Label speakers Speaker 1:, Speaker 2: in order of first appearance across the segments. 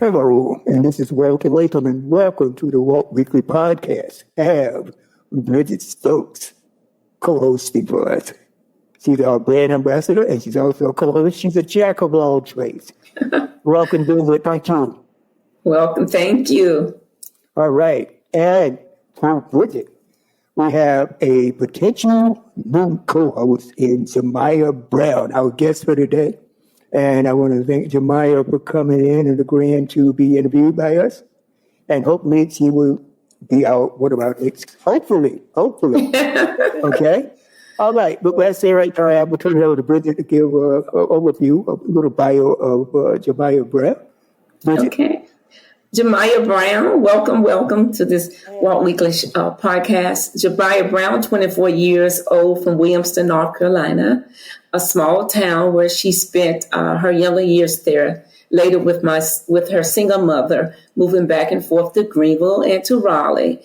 Speaker 1: Hello, and this is Welcome Latham, and welcome to the Walt Weekly Podcast. I have Bridget Stokes co-hosting for us. She's our brand ambassador, and she's also a co-host. She's a jack of all trades. Welcome, Bridget. Thank you.
Speaker 2: Welcome. Thank you.
Speaker 1: All right, and from Bridget, we have a potential new co-host in Jamya Brown, our guest for today. And I want to thank Jamya for coming in and agreeing to be interviewed by us. And hopefully she will be out one of our next. Hopefully. Okay? All right. But let's say right now, I will turn it over to Bridget to give an overview, a little bio of Jamya Brown. Bridget?
Speaker 2: Okay. Jamya Brown, welcome to this Walt Weekly podcast. Jamya Brown, 24 years old, from Williamston, North Carolina, a small town where she spent her younger years there. Later, with her single mother, moving back and forth to Greenville and to Raleigh.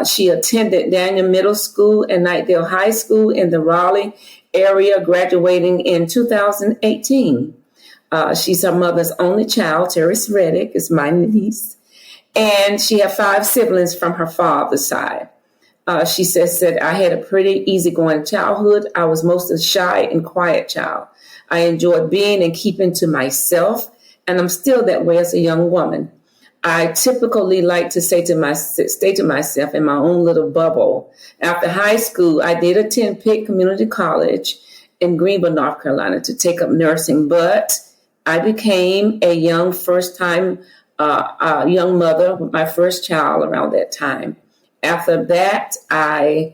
Speaker 2: She attended Daniel Middle School and Knightdale High School in the Raleigh area, graduating in 2018. She's her mother's only child. Terrace Reddick is my niece. And she had 5 siblings from her father's side. She says that I had a pretty easygoing childhood. I was most a shy and quiet child. I enjoyed being and keeping to myself, and I'm still that way as a young woman. I typically like to stay to myself in my own little bubble. After high school, I did attend Pitt Community College in Greenville, North Carolina, to take up nursing, but I became a young mother with my first child around that time. After that, I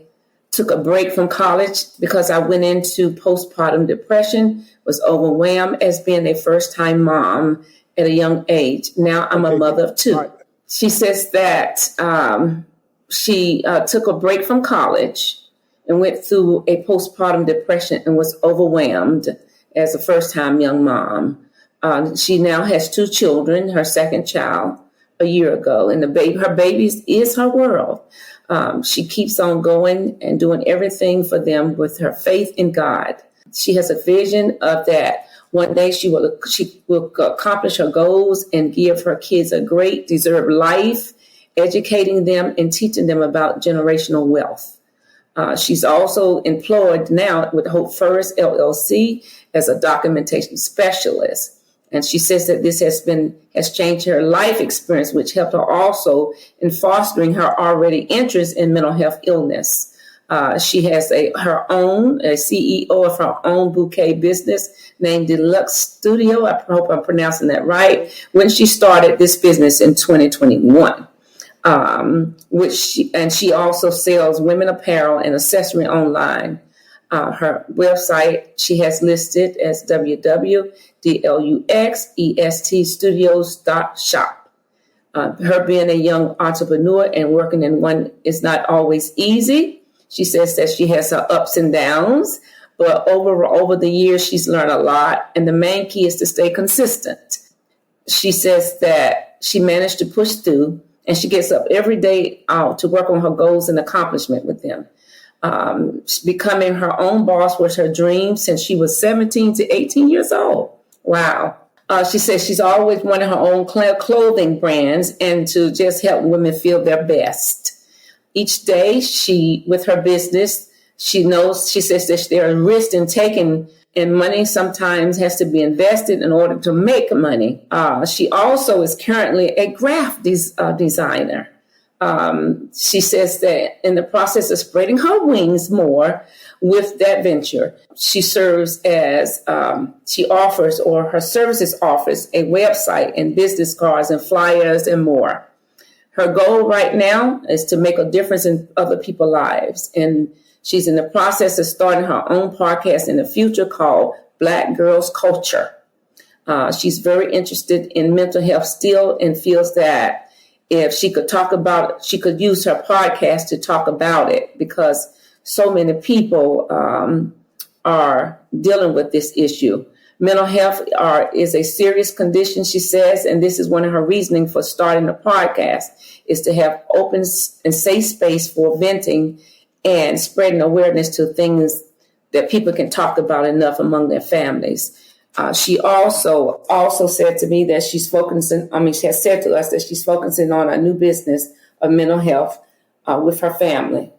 Speaker 2: took a break from college because I went into postpartum depression, was overwhelmed as being a first-time mom at a young age. Now I'm a mother of 2. She says that she took a break from college and went through a postpartum depression and was overwhelmed as a first-time young mom. She now has 2 children, her second child a year ago, and her baby is her world. She keeps on going and doing everything for them with her faith in God. She has a vision of that one day she will accomplish her goals and give her kids a great, deserved life, educating them and teaching them about generational wealth. She's also employed now with Hope First LLC as a documentation specialist. And she says that this has changed her life experience, which helped her also in fostering her already interest in mental health illness. She has her own CEO of her own bouquet business named Deluxe Studio. I hope I'm pronouncing that right. When she started this business in 2021, she also sells women apparel and accessory online. Her website she has listed as www.deluxeststudios.shop. Her being a young entrepreneur and working in one is not always easy. She says that she has her ups and downs, but over the years she's learned a lot, and the main key is to stay consistent. She says that she managed to push through, and she gets up every day to work on her goals and accomplishment with them. Becoming her own boss was her dream since she was 17 to 18 years old. Wow. She says she's always wanted her own clothing brands and to just help women feel their best. Each day with her business, she says that there are risks in taking, and money sometimes has to be invested in order to make money. She also is currently a graphic designer. She says that in the process of spreading her wings more with that venture, she serves as, her services offers a website and business cards and flyers and more. Her goal right now is to make a difference in other people's lives. And she's in the process of starting her own podcast in the future called Black Girls Culture. She's very interested in mental health still and feels that if she could talk about it, she could use her podcast to talk about it because so many people are dealing with this issue. Mental health is a serious condition, she says, and this is one of her reasoning for starting a podcast, is to have open and safe space for venting and spreading awareness to things that people can talk about enough among their families. She also said to me that she's focusing. I mean, she has said to us that she's focusing on a new business of mental health with her family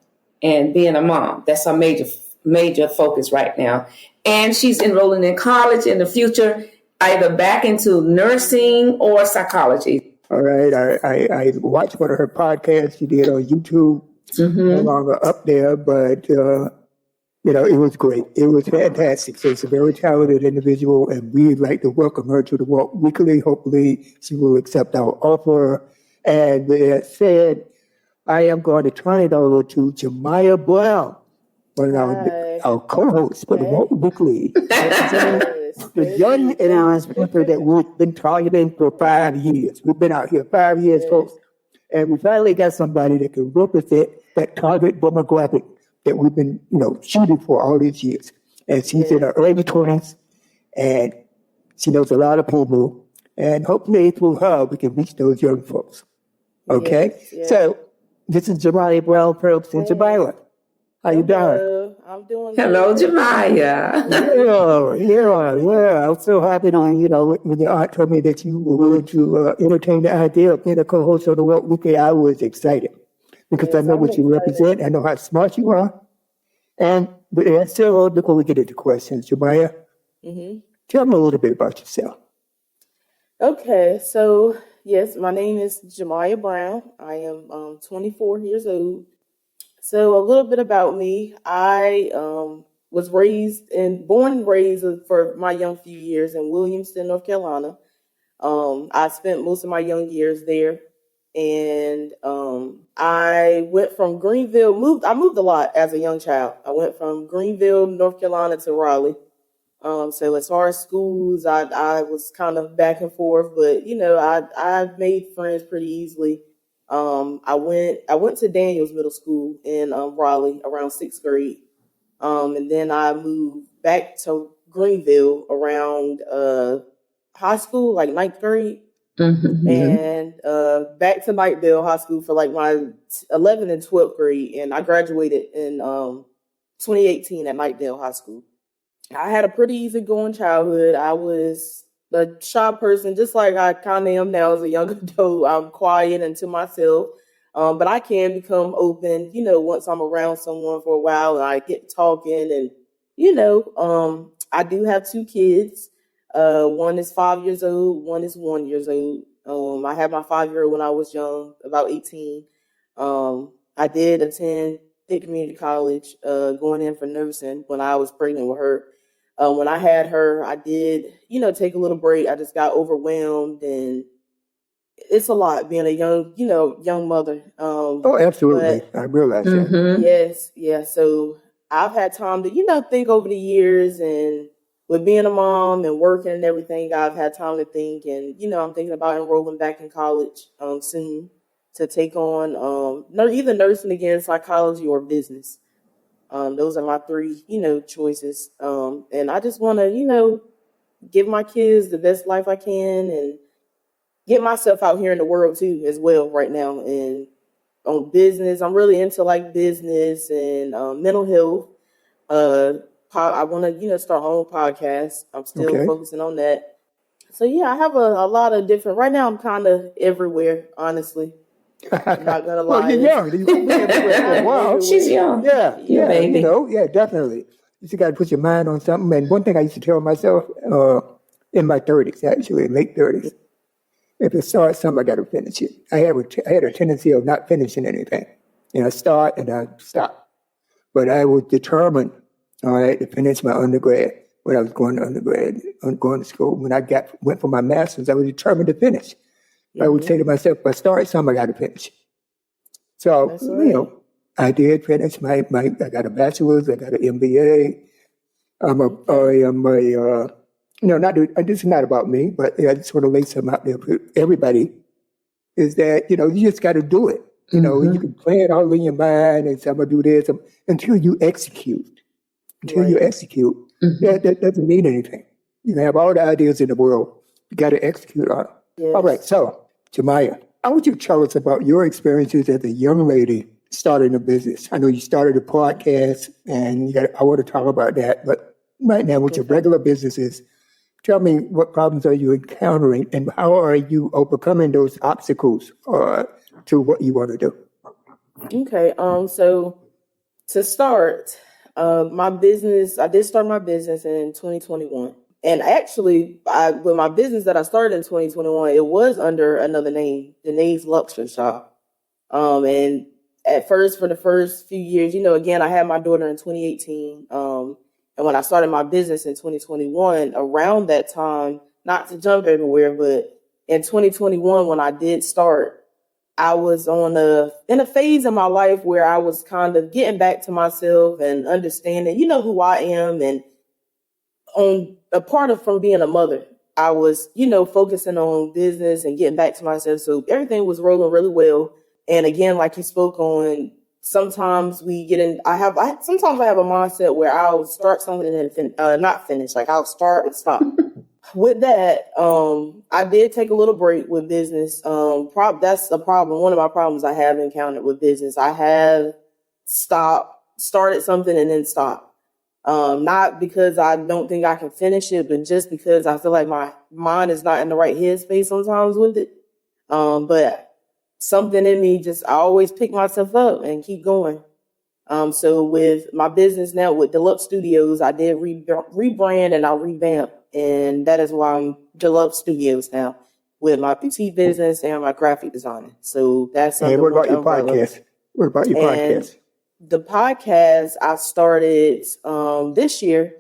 Speaker 2: and being a mom. That's her major focus right now. And she's enrolling in college in the future, either back into nursing or psychology.
Speaker 1: All right. I watched one of her podcasts she did on YouTube. No longer up there, but it was great. It was fantastic. So she's a very talented individual, and we'd like to welcome her to the Walk Weekly. Hopefully, she will accept our offer. And with that said, I am going to turn it over to Jamya Brown, one of our co-hosts for the Walk Weekly. The young and our speaker that we've been targeting for 5 years. We've been out here 5 years, folks, and we finally got somebody that can represent that target demographic that we've been, shooting for all these years. And she's in her early 20s, and she knows a lot of people, and hopefully through her, we can reach those young folks. Okay?
Speaker 3: Yes.
Speaker 1: So, this is Jamya Brown from Jamila. How you doing?
Speaker 3: I'm doing
Speaker 2: Hello,
Speaker 3: good.
Speaker 2: Jamya.
Speaker 1: Yeah. I'm so happy when your aunt told me that you were willing to entertain the idea of being a co-host of the World Weekly. I was excited because I know what you represent. I know how smart you are. And with that said, before we get into questions, Jamya, tell me a little bit about yourself.
Speaker 3: Okay, so yes, my name is Jamya Brown. I am 24 years old. So a little bit about me. I was born and raised for my young few years in Williamston, North Carolina. I spent most of my young years there. And I went from Greenville, I moved a lot as a young child. I went from Greenville, North Carolina to Raleigh. So as far as schools, I was kind of back and forth, but I made friends pretty easily. I went to Daniels Middle School in Raleigh around 6th grade. And then I moved back to Greenville around high school, like 9th grade. And back to Knightdale High School for like my 11th and 12th grade. And I graduated in 2018 at Knightdale High School. I had a pretty easygoing childhood. I was a shy person, just like I kind of am now as a young adult. I'm quiet and to myself, but I can become open, once I'm around someone for a while and I get talking. And, I do have 2 kids. One is 5 years old, one is 1 year old. I had my 5-year-old when I was young, about 18. I did attend Pitt Community College, going in for nursing when I was pregnant with her. When I had her, I did, take a little break. I just got overwhelmed, and it's a lot being a young mother.
Speaker 1: Oh, absolutely. I realize that.
Speaker 3: Yes. Yeah. So I've had time to, think over the years, and with being a mom and working and everything, I've had time to think, and, I'm thinking about enrolling back in college, soon to take on, either nursing again, psychology, or business. Those are my 3, choices. And I just want to, give my kids the best life I can and get myself out here in the world too, as well right now. And on business, I'm really into like business and mental health. I want to, start my own podcast. I'm still focusing on that. So yeah, I have a lot of different, right now I'm kind of everywhere, honestly. I'm not gonna lie.
Speaker 1: Well, you're young. You've been everywhere for a while.
Speaker 2: She's young.
Speaker 1: Yeah,
Speaker 2: baby.
Speaker 1: Definitely. You just got to put your mind on something. And one thing I used to tell myself in my 30s, actually, late 30s, if I start something, I got to finish it. I had a tendency of not finishing anything. I start and I stop. But I was determined, all right, to finish my undergrad when I was going to school. When I went for my master's, I was determined to finish. I would say to myself, if I start something, I got to finish. So, I did finish I got a bachelor's, I got an MBA. This is not about me, but I just want to lay something out there for everybody, is that, you just got to do it. You can plan it all in your mind and say, I'm going to do this until you execute. That doesn't mean anything. You can have all the ideas in the world. You got to execute on them.
Speaker 3: Yes.
Speaker 1: All right, so, Jamya, I want you to tell us about your experiences as a young lady starting a business. I know you started a podcast, and I want to talk about that. But right now, with your regular businesses, tell me what problems are you encountering and how are you overcoming those obstacles to what you want to do?
Speaker 3: Okay. So to start, my business, I did start my business in 2021. And actually, with my business that I started in 2021, it was under another name, Danae's Luxury Shop. And at first, for the first few years, again, I had my daughter in 2018. And when I started my business in 2021, around that time, not to jump everywhere, but in 2021, when I did start, I was in a phase in my life where I was kind of getting back to myself and understanding, who I am. And on a part of from being a mother, I was, focusing on business and getting back to myself. So everything was rolling really well. And again, like you spoke on, sometimes we get in, sometimes I have a mindset where I'll start something and then not finish. Like I'll start and stop. With that, I did take a little break with business. That's a problem. One of my problems I have encountered with business. I have started something and then stopped. Not because I don't think I can finish it, but just because I feel like my mind is not in the right headspace sometimes with it. But something in me I always pick myself up and keep going. So with my business now with Deluxe Studios, I did rebrand and I revamped. And that is why I'm Deluxe Studios now with my boutique business and my graphic designing. So that's something.
Speaker 1: And what about your podcast? What about your podcast?
Speaker 3: The podcast I started this year.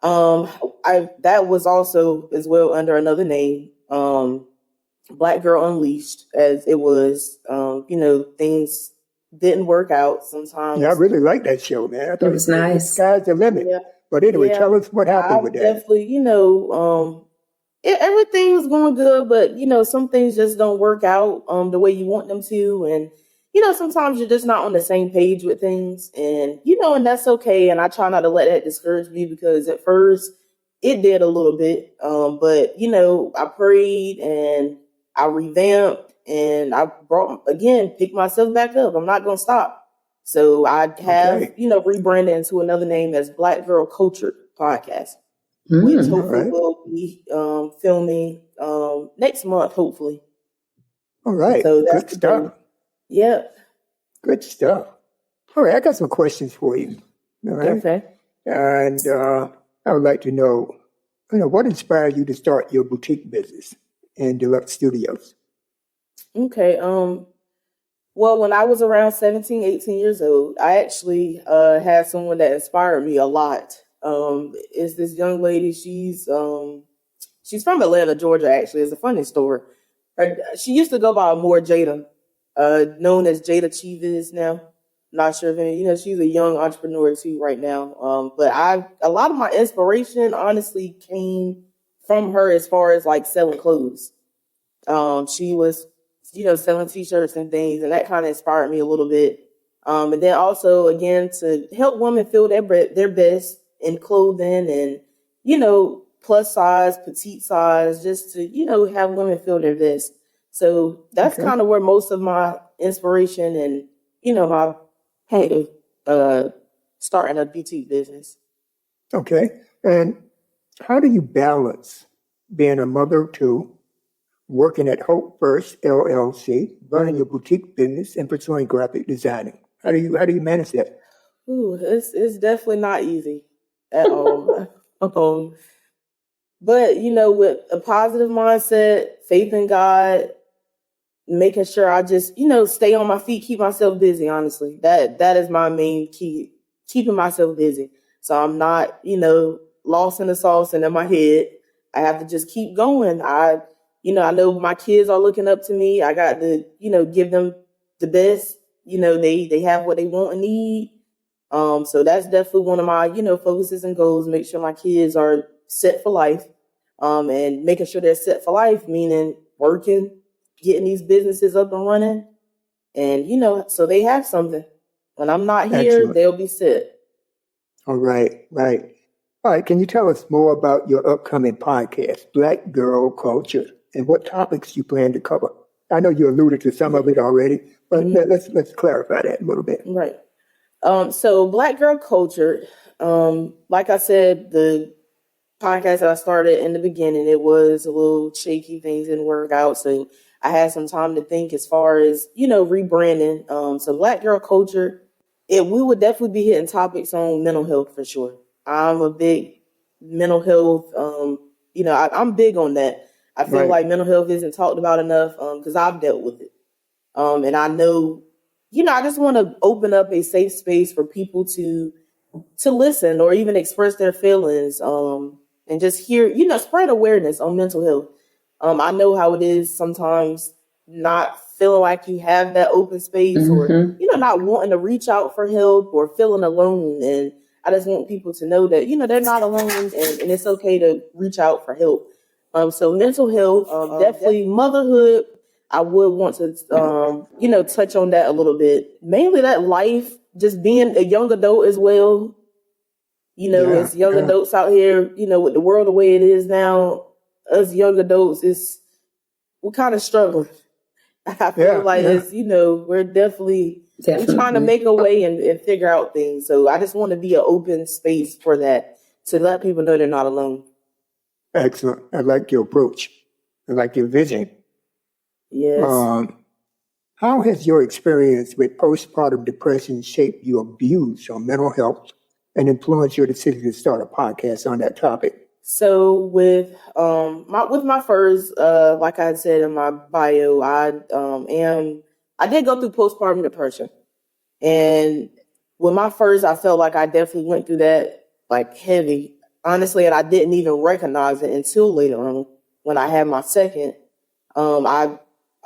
Speaker 3: That was also as well under another name, Black Girl Unleashed, as it was. Things didn't work out sometimes.
Speaker 1: Yeah, I really like that show, man. I thought
Speaker 2: It was nice.
Speaker 1: The sky's the limit.
Speaker 3: Yeah.
Speaker 1: But anyway,
Speaker 3: Yeah,
Speaker 1: tell us what happened with that.
Speaker 3: Definitely, everything was going good, but some things just don't work out the way you want them to, and sometimes you're just not on the same page with things, and and that's okay. And I try not to let that discourage me because at first it did a little bit, but I prayed and I revamped and I picked myself back up. I'm not gonna stop. So I have, rebranded into another name as Black Girl Culture Podcast, which hopefully will be filming next month, hopefully.
Speaker 1: All right.
Speaker 3: So that's
Speaker 1: good stuff.
Speaker 3: Yeah.
Speaker 1: Good stuff. All right, I got some questions for you. All right.
Speaker 3: Okay.
Speaker 1: And I would like to know, what inspired you to start your boutique business in Deluxe Studios?
Speaker 3: Okay. Well, when I was around 17, 18 years old, I actually had someone that inspired me a lot. It's this young lady. She's from Atlanta, Georgia, actually. It's a funny story. She used to go by more Jada, known as Jada Chivas now. Not sure if she's a young entrepreneur too right now. But a lot of my inspiration honestly came from her as far as like selling clothes. She was selling t-shirts and things, and that kind of inspired me a little bit. And then also, again, to help women feel their best in clothing and, plus size, petite size, just to, have women feel their best. So that's kind of where most of my inspiration and, my starting a boutique business.
Speaker 1: Okay. And how do you balance being a mother of two, working at Hope First LLC, running your boutique business, and pursuing graphic designing? How do you manage that?
Speaker 3: Ooh, it's definitely not easy at all. But with a positive mindset, faith in God, making sure I just stay on my feet, keep myself busy. Honestly, that is my main key, keeping myself busy. So I'm not lost in the sauce and in my head. I have to just keep going. I know my kids are looking up to me. I got to, give them the best. They have what they want and need. So that's definitely one of my, focuses and goals. Make sure my kids are set for life. And making sure they're set for life, meaning working, getting these businesses up and running. And, so they have something. When I'm not here,
Speaker 1: Excellent.
Speaker 3: They'll be set.
Speaker 1: All right. All right. Can you tell us more about your upcoming podcast, Black Girl Culture, and what topics you plan to cover? I know you alluded to some of it already, but let's clarify that a little bit.
Speaker 3: Right. So Black Girl Culture, like I said, the podcast that I started in the beginning, it was a little shaky. Things didn't work out. So I had some time to think as far as, rebranding. So Black Girl Culture, we would definitely be hitting topics on mental health for sure. I'm a big mental health, I'm big on that. I feel
Speaker 1: Right.
Speaker 3: like mental health isn't talked about enough because I've dealt with it. And I know, I just want to open up a safe space for people to listen or even express their feelings, and just hear, spread awareness on mental health. I know how it is sometimes not feeling like you have that open space or, not wanting to reach out for help or feeling alone. And I just want people to know that, they're not alone and it's okay to reach out for help. So mental health, definitely motherhood. I would want to, touch on that a little bit. Mainly that life, just being a young adult as well. As young adults out here, with the world the way it is now, us young adults, we're kind of struggling. I feel like it's, we're definitely we're trying to make a way and figure out things. So I just want to be an open space for that, to let people know they're not alone.
Speaker 1: Excellent. I like your approach. I like your vision.
Speaker 3: Yes.
Speaker 1: How has your experience with postpartum depression shaped your views on mental health and influenced your decision to start a podcast on that topic?
Speaker 3: So with my first, like I said in my bio, I did go through postpartum depression, and with my first, I felt like I definitely went through that like heavy, honestly, and I didn't even recognize it until later on when I had my second.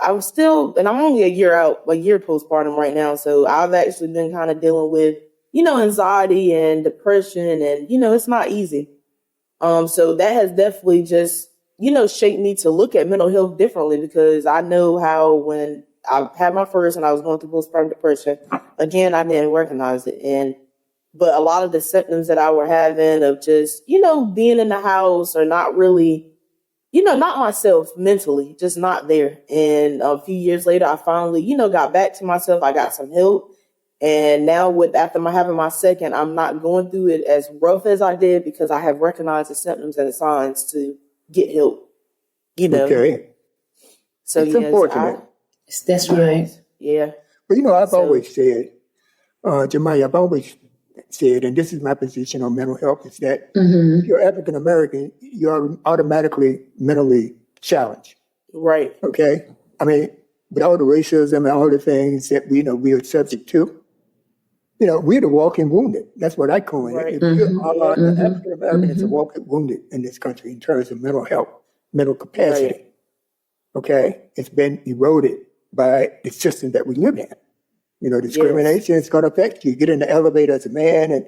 Speaker 3: I was still, and I'm only a year postpartum right now, so I've actually been kind of dealing with, anxiety and depression, and it's not easy. So that has definitely just, shaped me to look at mental health differently, because I know how when I had my first and I was going through postpartum depression, again, I didn't recognize it. But a lot of the symptoms that I were having of just, being in the house or not really, not myself mentally, just not there. And a few years later, I finally, got back to myself. I got some help. And now after having my second, I'm not going through it as rough as I did, because I have recognized the symptoms and the signs to get help,
Speaker 1: Okay.
Speaker 3: So
Speaker 1: it's
Speaker 3: yes,
Speaker 1: unfortunate.
Speaker 2: That's right.
Speaker 3: Yeah.
Speaker 1: But, I've always said, Jamya, I've always said, and this is my position on mental health, is that if you're African American, you're automatically mentally challenged.
Speaker 3: Right.
Speaker 1: Okay? I mean, with all the racism and all the things that we are subject to, we're the walking wounded. That's what I call it.
Speaker 3: Right.
Speaker 1: If you're African American is a walking wounded in this country in terms of mental health, mental capacity.
Speaker 3: Right.
Speaker 1: Okay? It's been eroded by the system that we live in. Discrimination is going to affect you. You get in the elevator as a man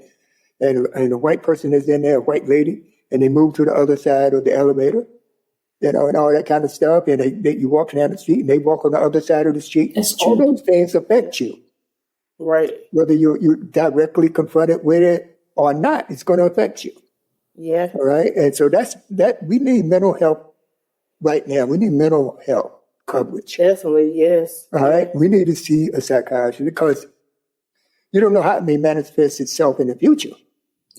Speaker 1: and a white person is in there, a white lady, and they move to the other side of the elevator, and all that kind of stuff. And you walk down the street and they walk on the other side of the street.
Speaker 2: That's true.
Speaker 1: All those things affect you.
Speaker 3: Right.
Speaker 1: Whether you're directly confronted with it or not, it's going to affect you.
Speaker 3: Yeah.
Speaker 1: All right. And so that we need mental health right now. We need mental health coverage.
Speaker 3: Definitely. Yes.
Speaker 1: All right. We need to see a psychiatrist, because you don't know how it may manifest itself in the future.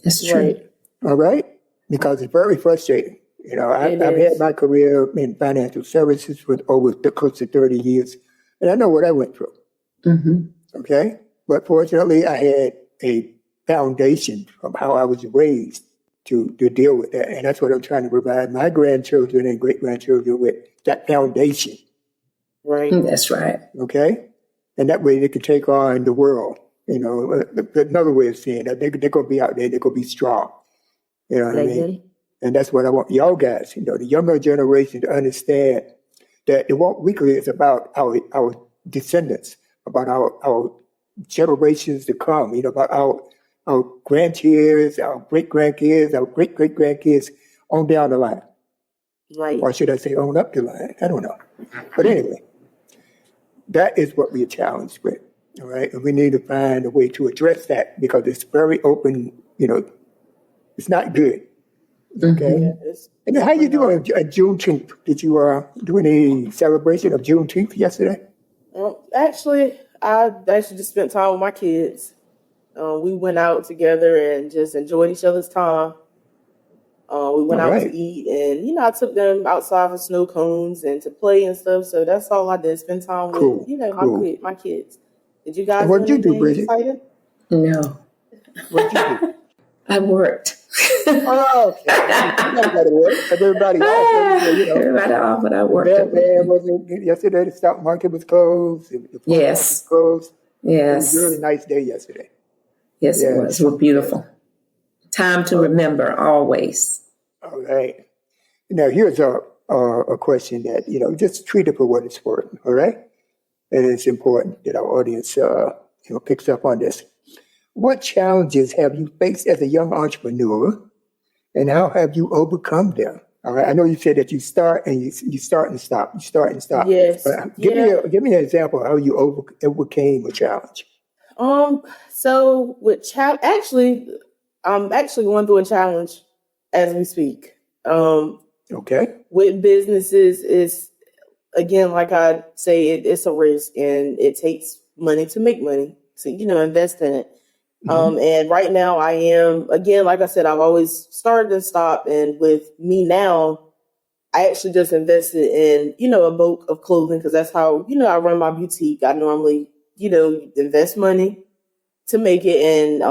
Speaker 2: That's true.
Speaker 3: Right.
Speaker 1: All right. Because it's very frustrating. I've had my career in financial services for over close to 30 years, and I know what I went through. Okay. But fortunately, I had a foundation from how I was raised to deal with that. And that's what I'm trying to provide my grandchildren and great-grandchildren with, that foundation.
Speaker 3: Right.
Speaker 2: That's right.
Speaker 1: Okay? And that way they can take on the world. Another way of saying that, they're going to be out there, they're going to be strong. You know what I mean? And that's what I want y'all guys, the younger generation, to understand that the Walk Weekly is about our descendants, about our generations to come, about our grandkids, our great-grandkids, our great-great-grandkids, on down the line.
Speaker 3: Right.
Speaker 1: Or should I say on up the line? I don't know. But anyway, that is what we're challenged with, all right? And we need to find a way to address that, because it's very open, it's not good. Okay? And how you doing on Juneteenth? Did you do any celebration of Juneteenth yesterday?
Speaker 3: Actually, I just spent time with my kids. We went out together and just enjoyed each other's time. We went
Speaker 1: All
Speaker 3: out to
Speaker 1: right.
Speaker 3: eat, and I took them outside for snow cones and to play and stuff. So that's all I did. Spend time with
Speaker 1: Cool.
Speaker 3: my
Speaker 1: Cool.
Speaker 3: My kids. Did you
Speaker 1: And
Speaker 3: guys
Speaker 1: what
Speaker 3: do
Speaker 1: did you do,
Speaker 3: anything
Speaker 1: Bridget?
Speaker 3: exciting?
Speaker 2: No,
Speaker 1: What did you do?
Speaker 2: I worked.
Speaker 1: Oh, okay. You guys got to work. Everybody off.
Speaker 2: Everybody off, but I
Speaker 1: The
Speaker 2: worked.
Speaker 1: mailman wasn't yesterday. The stock market was closed. The post office was
Speaker 2: Yes,
Speaker 1: closed. It was a really
Speaker 2: yes,
Speaker 1: nice day yesterday.
Speaker 2: yes, it was.
Speaker 1: Yes.
Speaker 2: We're beautiful. Time to remember always.
Speaker 1: All right. Now, here's a question that, just treat it for what it's worth. All right. And it's important that our audience, picks up on this. What challenges have you faced as a young entrepreneur, and how have you overcome them? All right. I know you said that you start and you start and stop. You start and stop.
Speaker 3: Yes.
Speaker 1: But
Speaker 3: Yeah.
Speaker 1: give me an example of how you overcame a challenge.
Speaker 3: So with actually, I'm actually going through a challenge as we speak.
Speaker 1: Okay.
Speaker 3: With businesses is, again, like I say, it's a risk and it takes money to make money. So, invest in it. And right now I am, again, like I said, I've always started and stopped. And with me now, I actually just invested in, a bulk of clothing because that's how, I run my boutique. I normally, invest money to make it. And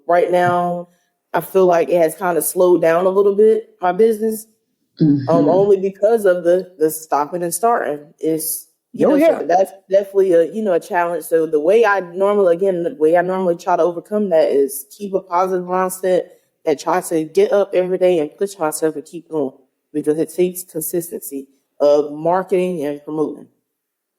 Speaker 3: right now I feel like it has kind of slowed down a little bit, my business. Only because of the stopping and starting is,
Speaker 1: Oh, yeah.
Speaker 3: so that's definitely a challenge. So the way I normally try to overcome that is keep a positive mindset and try to get up every day and push myself and keep going because it takes consistency of marketing and promoting.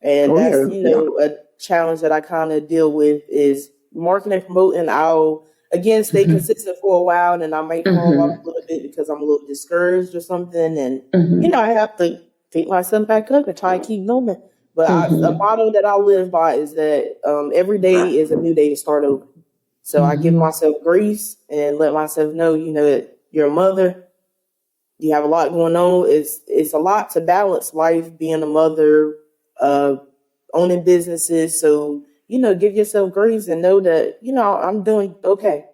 Speaker 3: And
Speaker 1: Oh,
Speaker 3: that's,
Speaker 1: yeah.
Speaker 3: a challenge that I kind of deal with is marketing and promoting. I'll, again, stay consistent for a while and then I might fall off a little bit because I'm a little discouraged or something. And, I have to pick myself back up and try to keep going. But a motto that I live by is that every day is a new day to start over. So I give myself grace and let myself know, that you're a mother. You have a lot going on. It's a lot to balance life, being a mother, owning businesses. So, give yourself grace and know that, I'm doing okay.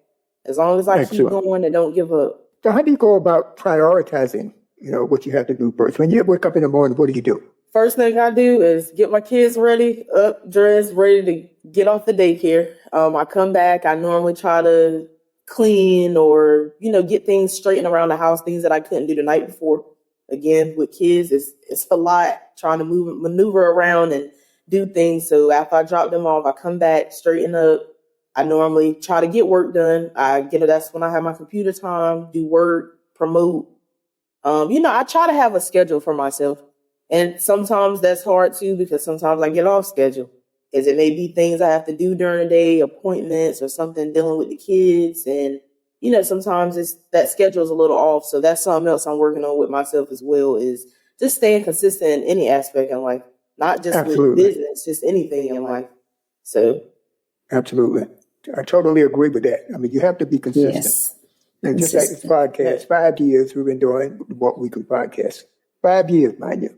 Speaker 3: As long as I keep
Speaker 1: Excellent.
Speaker 3: going and don't give up.
Speaker 1: So how do you go about prioritizing, what you have to do first? When you wake up in the morning, what do you do?
Speaker 3: First thing I do is get my kids ready, up, dressed, ready to get off the daycare. I come back. I normally try to clean or, get things straightened around the house, things that I couldn't do the night before. Again, with kids, it's a lot trying to maneuver around and do things. So after I drop them off, I come back, straighten up. I normally try to get work done. That's when I have my computer time, do work, promote. I try to have a schedule for myself. And sometimes that's hard too, because sometimes I get off schedule. As it may be things I have to do during the day, appointments or something dealing with the kids. And, sometimes that schedule is a little off. So that's something else I'm working on with myself as well, is just staying consistent in any aspect in life, not just with
Speaker 1: Absolutely.
Speaker 3: business, just anything in life. So.
Speaker 1: Absolutely. I totally agree with that. I mean, you have to be consistent.
Speaker 2: Yes.
Speaker 1: And just like this podcast, 5 years we've been doing the Walk Weekly podcast. 5 years, mind you.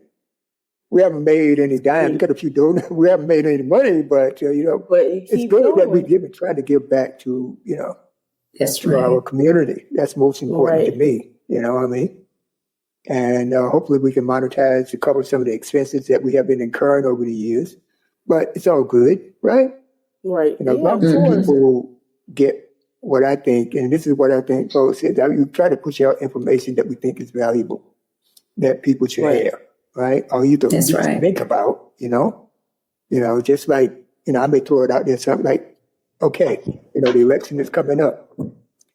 Speaker 1: We haven't made any dime. We got a few donuts. We haven't made any money, but
Speaker 3: But
Speaker 1: it's good that we try to give back to
Speaker 2: That's
Speaker 1: to our
Speaker 2: right.
Speaker 1: community. That's most important to me. You know what I mean? And hopefully we can monetize to cover some of the expenses that we have been incurring over the years. But it's all good, right?
Speaker 3: Right.
Speaker 1: As long as people get what I think, and this is what I think folks is, we try to push out information that we think is valuable, that people should have, right? Or you can think about, just like, I may throw it out there, something like, okay, the election is coming up.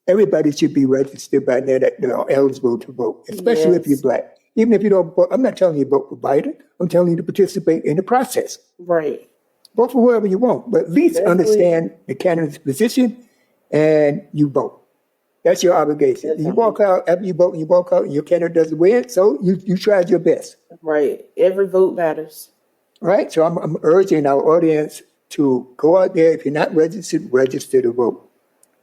Speaker 1: Everybody should be registered by now that they're eligible to vote, especially if you're Black. Even if you don't vote, I'm not telling you to vote for Biden. I'm telling you to participate in the process.
Speaker 3: Right.
Speaker 1: Vote for whoever you want, but at least understand the candidate's position and you vote. That's your obligation. You walk out, after you vote, and your candidate doesn't win, so you tried your best.
Speaker 3: Right. Every vote matters.
Speaker 1: Right? So I'm urging our audience to go out there. If you're not registered, register to vote.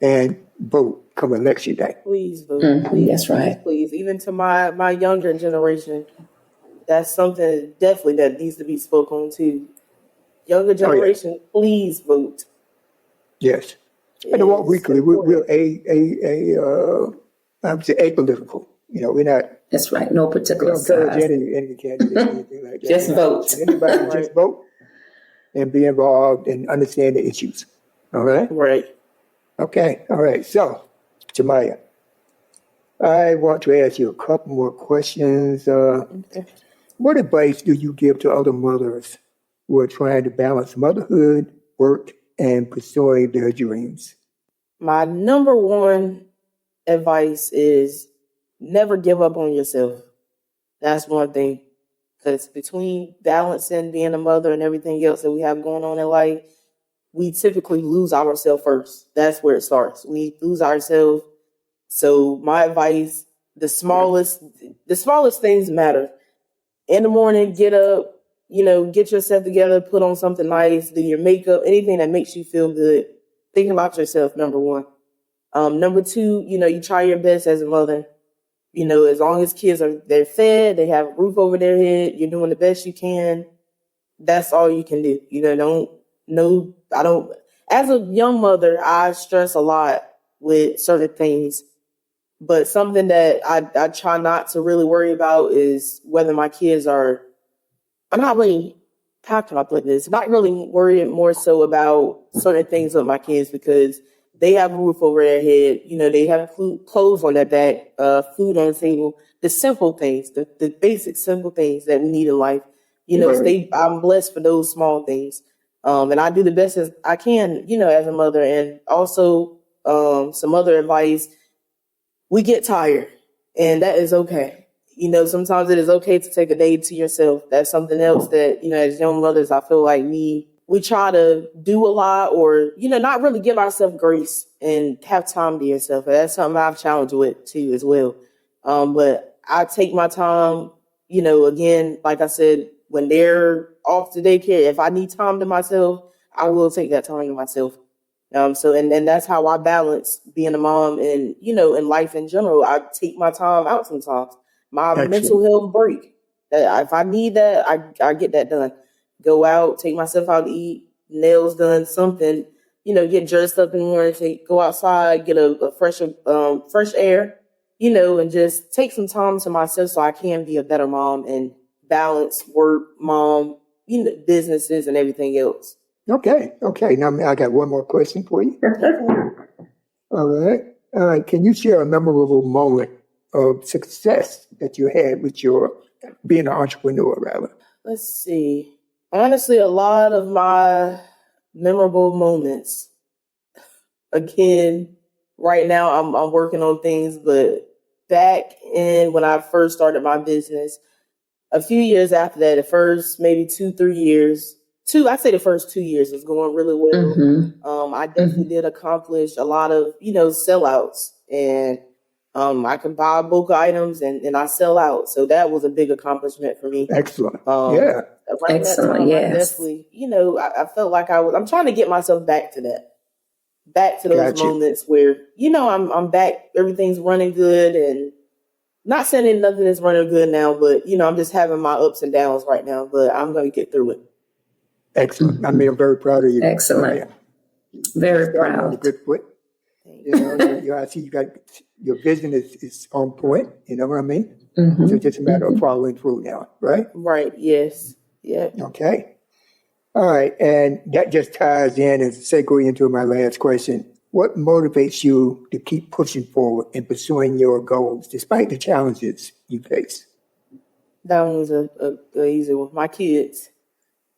Speaker 1: And vote come election day.
Speaker 3: Please vote. Please,
Speaker 2: that's right.
Speaker 3: Please. Even to my younger generation, that's something definitely that needs to be spoken on too. Younger generation, please vote.
Speaker 1: Yes. And the Walk Weekly, we're apolitical. We're not,
Speaker 2: That's right. No
Speaker 1: we
Speaker 2: particular
Speaker 1: don't encourage
Speaker 2: size.
Speaker 1: any candidate or anything like that.
Speaker 2: Just
Speaker 1: We're not
Speaker 2: vote.
Speaker 1: pushing anybody to just vote and be involved and understand the issues. All right?
Speaker 3: Right.
Speaker 1: Okay. All right. So, Jamya, I want to ask you a couple more questions.
Speaker 3: Okay.
Speaker 1: What advice do you give to other mothers who are trying to balance motherhood, work, and pursuing their dreams?
Speaker 3: My number one advice is never give up on yourself. That's one thing. Because between balancing being a mother and everything else that we have going on in life, we typically lose ourselves first. That's where it starts. We lose ourselves. So my advice, the smallest things matter. In the morning, get up, get yourself together, put on something nice, do your makeup, anything that makes you feel good. Think about yourself, number one. Number two, you try your best as a mother. As long as kids they're fed, they have a roof over their head, you're doing the best you can. That's all you can do. As a young mother, I stress a lot with certain things, but something that I try not to really worry about is whether my kids I'm not really, how can I put this? Not really worried more so about certain things with my kids because they have a roof over their head. They have clothes on their back, food on the table, the simple things, the basic simple things that we need in life. I'm blessed for those small things. And I do the best as I can, as a mother. And also, some other advice, we get tired and that is okay. Sometimes it is okay to take a day to yourself. That's something else that, as young mothers, I feel like we try to do a lot or, not really give ourselves grace and have time to yourself. And that's something I've challenged with too as well. But I take my time, again, like I said, when they're off to daycare, if I need time to myself, I will take that time to myself. And that's how I balance being a mom and, in life in general. I take my time out sometimes. My
Speaker 1: Excellent.
Speaker 3: mental health break. If I need that, I get that done. Go out, take myself out to eat, nails done, something, get dressed up in the morning, go outside, get a fresh air, and just take some time to myself so I can be a better mom and balance work, mom, businesses and everything else.
Speaker 1: Okay. Now I got one more question for you. All right. Can you share a memorable moment of success that you had with your being an entrepreneur, rather?
Speaker 3: Let's see. Honestly, a lot of my memorable moments. Again, right now I'm working on things, but back in when I first started my business, a few years after that, the first maybe 2-3 years, I'd say the first 2 years was going really well.
Speaker 2: Mm-hmm.
Speaker 3: I definitely did accomplish a lot of, sellouts, and I can buy bulk items and I sell out. So that was a big accomplishment for me.
Speaker 1: Excellent.
Speaker 3: Yeah. Around
Speaker 2: Excellent.
Speaker 3: that time,
Speaker 2: Yes.
Speaker 3: I definitely, I felt like I'm trying to get myself back to that. Back to those moments where, I'm back, everything's running good, and not saying that nothing is running good now, but, I'm just having my ups and downs right now, but I'm going to get through it.
Speaker 1: Excellent. Mm-hmm. I'm very proud of you.
Speaker 2: Excellent. Yeah. Very proud.
Speaker 1: On a good foot. I see you got your vision is on point. You know what I mean? Mm-hmm. So it's just a matter of following through now, right?
Speaker 3: Right. Yes. Yeah.
Speaker 1: Okay. All right. And that just ties in and segue into my last question. What motivates you to keep pushing forward and pursuing your goals despite the challenges you face?
Speaker 3: That one's a easy one. My kids.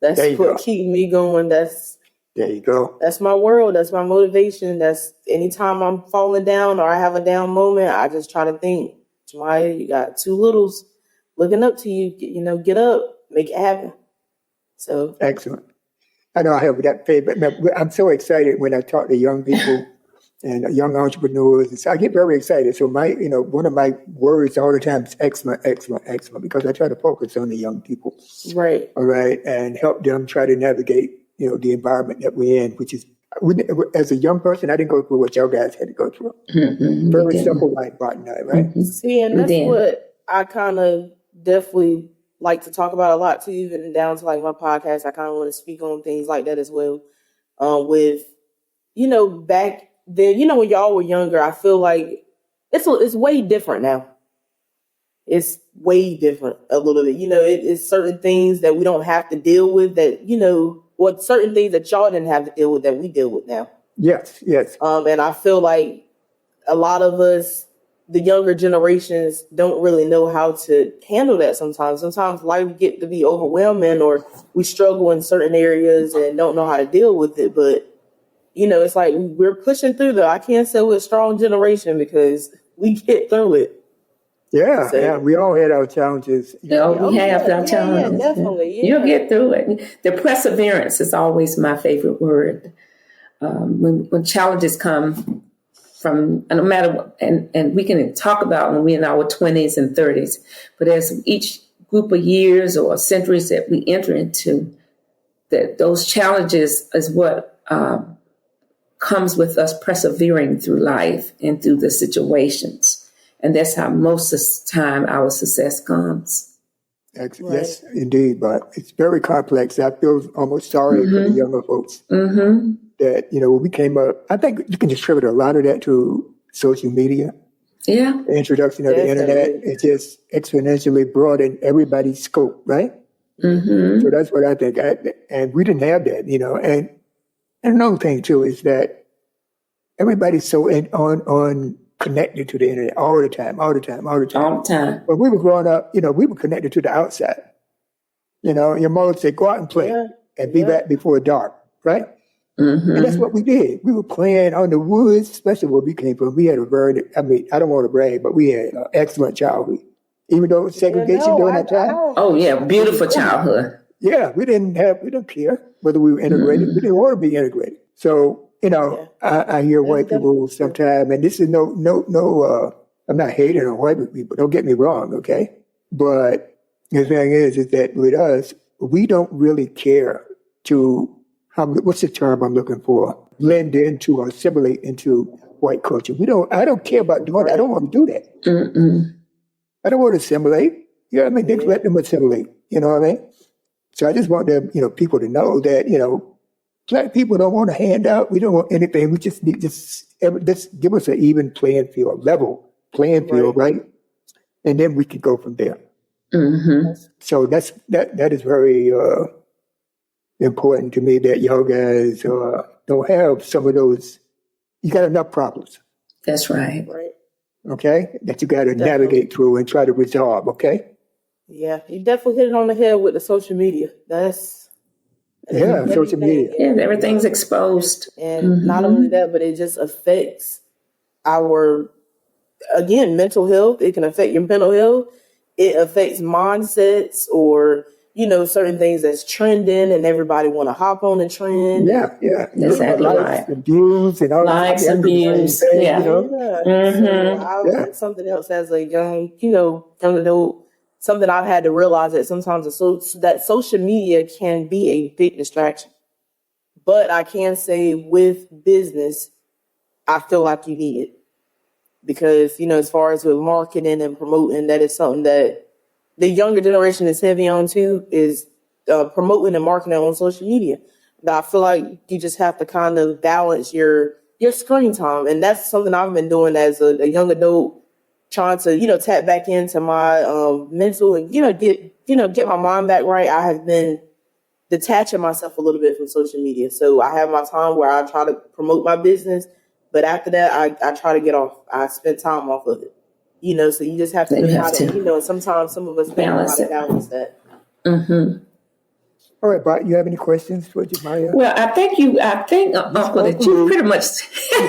Speaker 3: That's what keeps me going. There you go. That's my world. That's my motivation. That's anytime I'm falling down or I have a down moment, I just try to think, Jamya, you got 2 littles looking up to you. Get up, make it happen. So
Speaker 1: excellent. I know I have that favorite. I'm so excited when I talk to young people and young entrepreneurs. And so I get very excited. So one of my words all the time is excellent, excellent, excellent, because I try to focus on the young people.
Speaker 3: Right.
Speaker 1: All right. And help them try to navigate, the environment that we're in, which is, as a young person, I didn't go through what y'all guys had to go through. Mm-hmm. Very simple life, bottom line, right?
Speaker 3: Mm-hmm. See, and that's what I kind of definitely like to talk about a lot too, even down to like my podcast. I kind of want to speak on things like that as well. With, back then, when y'all were younger, I feel like it's way different now. it's way different a little bit. It's certain things that we don't have to deal with that, what certain things that y'all didn't have to deal with that we deal with now.
Speaker 1: Yes.
Speaker 3: And I feel like a lot of us, the younger generations, don't really know how to handle that sometimes. Sometimes life get to be overwhelming, or we struggle in certain areas and don't know how to deal with it. But, it's like we're pushing through though. I can't say we're a strong generation because we get through it.
Speaker 1: Yeah, yeah, we all had our challenges.
Speaker 2: We have our challenges.
Speaker 3: Yeah, definitely. Yeah.
Speaker 2: You'll get through it. The perseverance is always my favorite word. When challenges come from, no matter what, and we can talk about when we're in our 20s and 30s, but as each group of years or centuries that we enter into, that those challenges is what comes with us persevering through life and through the situations. And that's how most of the time our success comes.
Speaker 1: Yes, indeed. But it's very complex. I feel almost sorry for the younger folks that, when we came up, I think you can attribute a lot of that to social media.
Speaker 2: Yeah.
Speaker 1: The introduction of the internet, it just exponentially broadened everybody's scope, right? Mm-hmm. So that's what I think. And we didn't have that, And another thing, too, is that everybody's so on connected to the internet all the time. When we were growing up, we were connected to the outside. Your mother would say, go out and play and be back before dark, right? Mm-hmm. And that's what we did. We were playing on the woods, especially where we came from. We had I don't want to brag, but we had an excellent childhood. Even though it was segregation during that time.
Speaker 2: Oh, yeah, beautiful childhood.
Speaker 1: Yeah, we didn't care whether we were integrated. We didn't want to be integrated. So, I hear white people sometimes, and this is no, I'm not hating on white people, don't get me wrong, okay? But the thing is that with us, we don't really care what's the term I'm looking for? Blend into or assimilate into white culture. I don't care about doing that. I don't want to do that. Mm-mm. I don't want to assimilate. They let them assimilate, you know what I mean? So I just want them, people to know that, Black people don't want a handout. We don't want anything. We just need just give us an even playing field, level playing field, right? And then we can go from there. Mm-hmm. So that is very important to me that y'all guys don't have some of those. You got enough problems.
Speaker 2: That's right.
Speaker 1: Okay, that you got to navigate through and try to resolve. Okay.
Speaker 3: Yeah, you definitely hit it on the head with the social media.
Speaker 1: Social media.
Speaker 2: Yeah, everything's exposed.
Speaker 3: And not only that, but it just affects our, mental health. It can affect your mental health. It affects mindsets or, certain things that's trending and everybody want to hop on the trend.
Speaker 1: Yeah.
Speaker 2: Exactly
Speaker 1: likes and views and all that.
Speaker 2: Likes and views. Yeah.
Speaker 3: So I learned something else as a young, young adult. Something I've had to realize that sometimes that social media can be a big distraction. But I can say with business, I feel like you need it. Because, as far as with marketing and promoting, that is something that the younger generation is heavy on too, is promoting and marketing on social media. But I feel like you just have to kind of balance your screen time. And that's something I've been doing as a young adult, trying to, tap back into my mental and, get my mind back right. I have been detaching myself a little bit from social media. So I have my time where I try to promote my business, but after that, I try to get off. I spend time off of it. So you just have to know how to, sometimes some of us balance that. Mm-hmm.
Speaker 1: All right, Bart, you have any questions for Jamya?
Speaker 2: Well, I think, Uncle, that you pretty much...
Speaker 1: you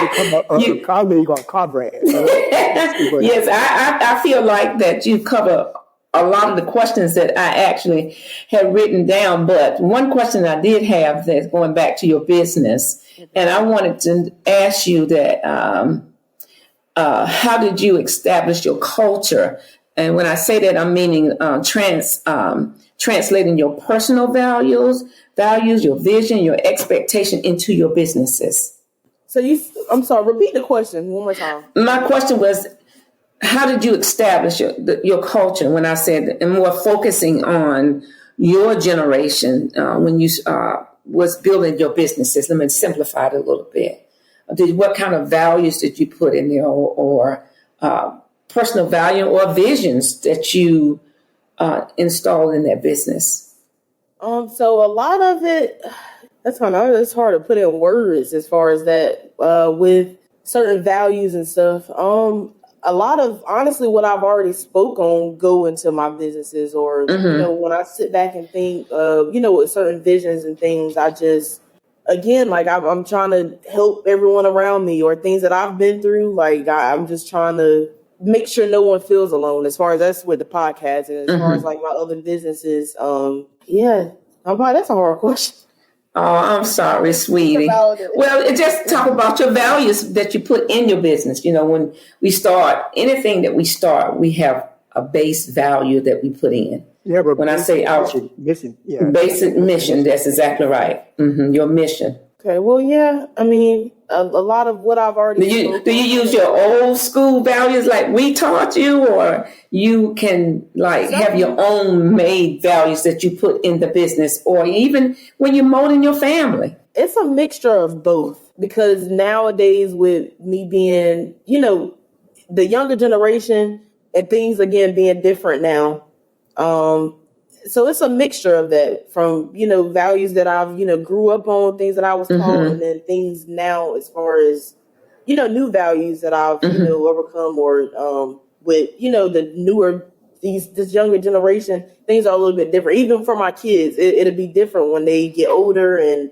Speaker 1: become a colleague on comrade.
Speaker 2: Yes, I feel like that you cover a lot of the questions that I actually had written down. But one question I did have that's going back to your business, and I wanted to ask you that how did you establish your culture? And when I say that, I'm meaning translating your personal values, your vision, your expectation into your businesses.
Speaker 3: So I'm sorry, repeat the question one more time.
Speaker 2: My question was, how did you establish your culture? When I said, and more focusing on your generation when you was building your businesses. Let me simplify it a little bit. What kind of values did you put in there or personal value or visions that you installed in that business?
Speaker 3: So a lot of it, it's hard to put in words as far as that, with certain values and stuff. A lot of, honestly, what I've already spoke on go into my businesses, or, when I sit back and think, with certain visions and things, I just, again, like I'm trying to help everyone around me, or things that I've been through. Like I'm just trying to make sure no one feels alone, as far as that's with the podcast, and as far as like my other businesses. That's a hard question.
Speaker 2: Oh, I'm sorry, sweetie. Well, just talk about your values that you put in your business. When we start anything that we start, we have a base value that we put in.
Speaker 1: Yeah, but
Speaker 2: when I say our
Speaker 1: mission,
Speaker 2: basic mission, that's exactly right. Your mission.
Speaker 3: Okay, well, yeah, I mean, a lot of what I've already.
Speaker 2: Do you use your old school values like we taught you, or you can have your own made values that you put in the business, or even when you're molding your family?
Speaker 3: It's a mixture of both, because nowadays, with me being, the younger generation and things again being different now, so it's a mixture of that, from, values that I've, grew up on, things that I was taught, and then things now as far as, new values that I've, overcome, or with, the newer, this younger generation, things are a little bit different. Even for my kids, it'll be different when they get older. And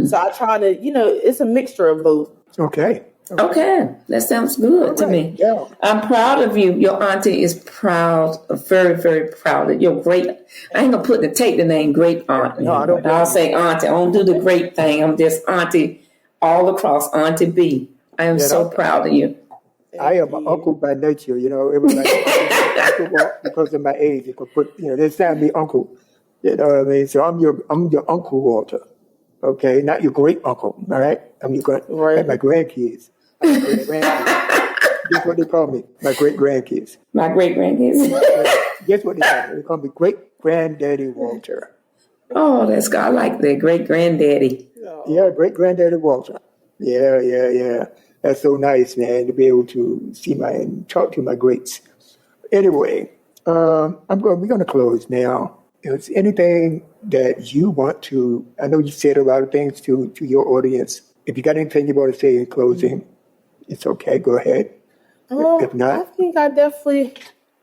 Speaker 3: so I try to, it's a mixture of both.
Speaker 2: Okay, that sounds good to me.
Speaker 1: Yeah.
Speaker 2: I'm proud of you. Your auntie is proud, very, very proud of your great. I ain't gonna take the name great aunt.
Speaker 1: No, I don't.
Speaker 2: I'll say auntie. I don't do the great thing. I'm just auntie all across. Auntie B. I am so proud of you.
Speaker 1: I am an uncle by nature. Everybody uncle because of my age. You could put, they sound me uncle. You know what I mean? So I'm your Uncle Walter. Okay, not your great uncle. All right, I'm your like my grandkids. Guess what they call me? My great grandkids.
Speaker 2: My great grandkids.
Speaker 1: Guess what they call me? They call me Great Granddaddy Walter.
Speaker 2: Oh, that's good. I like that. Great granddaddy.
Speaker 1: Yeah, Great Granddaddy Walter. Yeah. That's so nice, man, to be able to see and talk to my greats. Anyway, we're going to close now. Is anything that you want to? I know you said a lot of things to your audience. If you got anything you want to say in closing, it's okay. Go ahead. If not,
Speaker 3: I think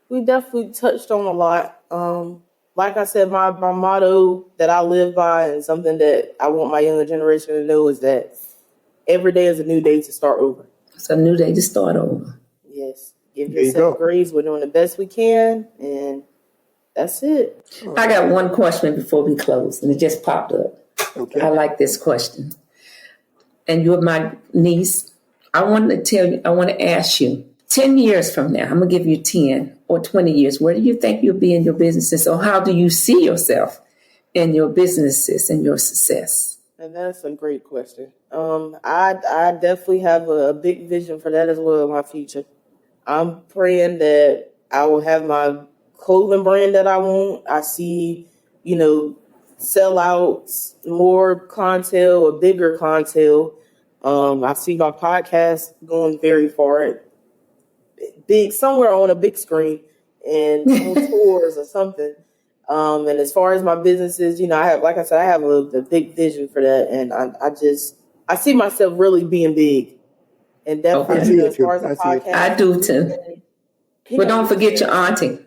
Speaker 3: we definitely touched on a lot. Like I said, my motto that I live by, and something that I want my younger generation to know, is that every day is a new day to start over.
Speaker 2: It's a new day to start over.
Speaker 3: Yes. Give yourself grace. We're doing the best we can, and that's it.
Speaker 2: I got one question before we close, and it just popped up.
Speaker 1: Okay.
Speaker 2: I like this question. And you're my niece. I want to ask you, 10 years from now, I'm going to give you 10 or 20 years, where do you think you'll be in your businesses? Or how do you see yourself in your businesses and your success?
Speaker 3: And that's a great question. I definitely have a big vision for that as well in my future. I'm praying that I will have my clothing brand that I want. I see, sellouts, more clientele, a bigger clientele. I see my podcast going very far, big, somewhere on a big screen and on tours or something. And as far as my businesses, I have a big vision for that. And I see myself really being big. And definitely as far as the podcast.
Speaker 2: I do too. But don't forget your auntie.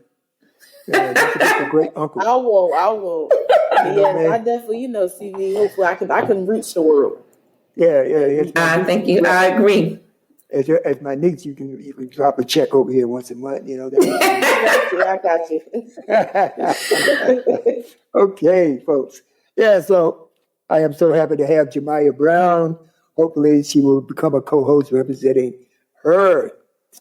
Speaker 1: Yeah, don't forget your great uncle.
Speaker 3: I won't. Yes, I definitely, see me. Hopefully I can reach the world.
Speaker 1: Yeah.
Speaker 2: I agree.
Speaker 1: As my niece, you can drop a check over here once a month.
Speaker 3: I got you.
Speaker 1: Okay, folks. Yeah, so I am so happy to have Jamya Brown. Hopefully, she will become a co-host representing her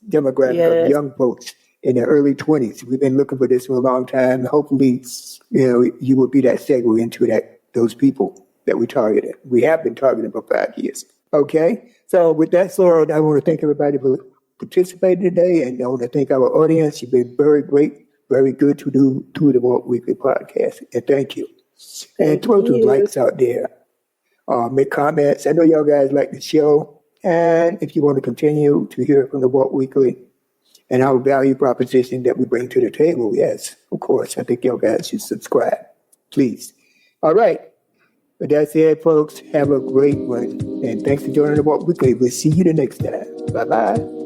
Speaker 1: demographic of young folks in their early 20s. We've been looking for this for a long time. Hopefully, you will be that segue into those people that we targeted. We have been targeting for 5 years. Okay? So with that, Laura, I want to thank everybody for participating today, and I want to thank our audience. You've been very great, very good to the Walk Weekly podcast, and thank you. And throw some likes out there. Make comments. I know y'all guys like the show, and if you want to continue to hear from the Walk Weekly, and our value proposition that we bring to the table. Yes, of course. I think y'all guys should subscribe, please. All right. But that's it, folks. Have a great one. And thanks for joining the Walk Weekly. We'll see you the next time. Bye-bye.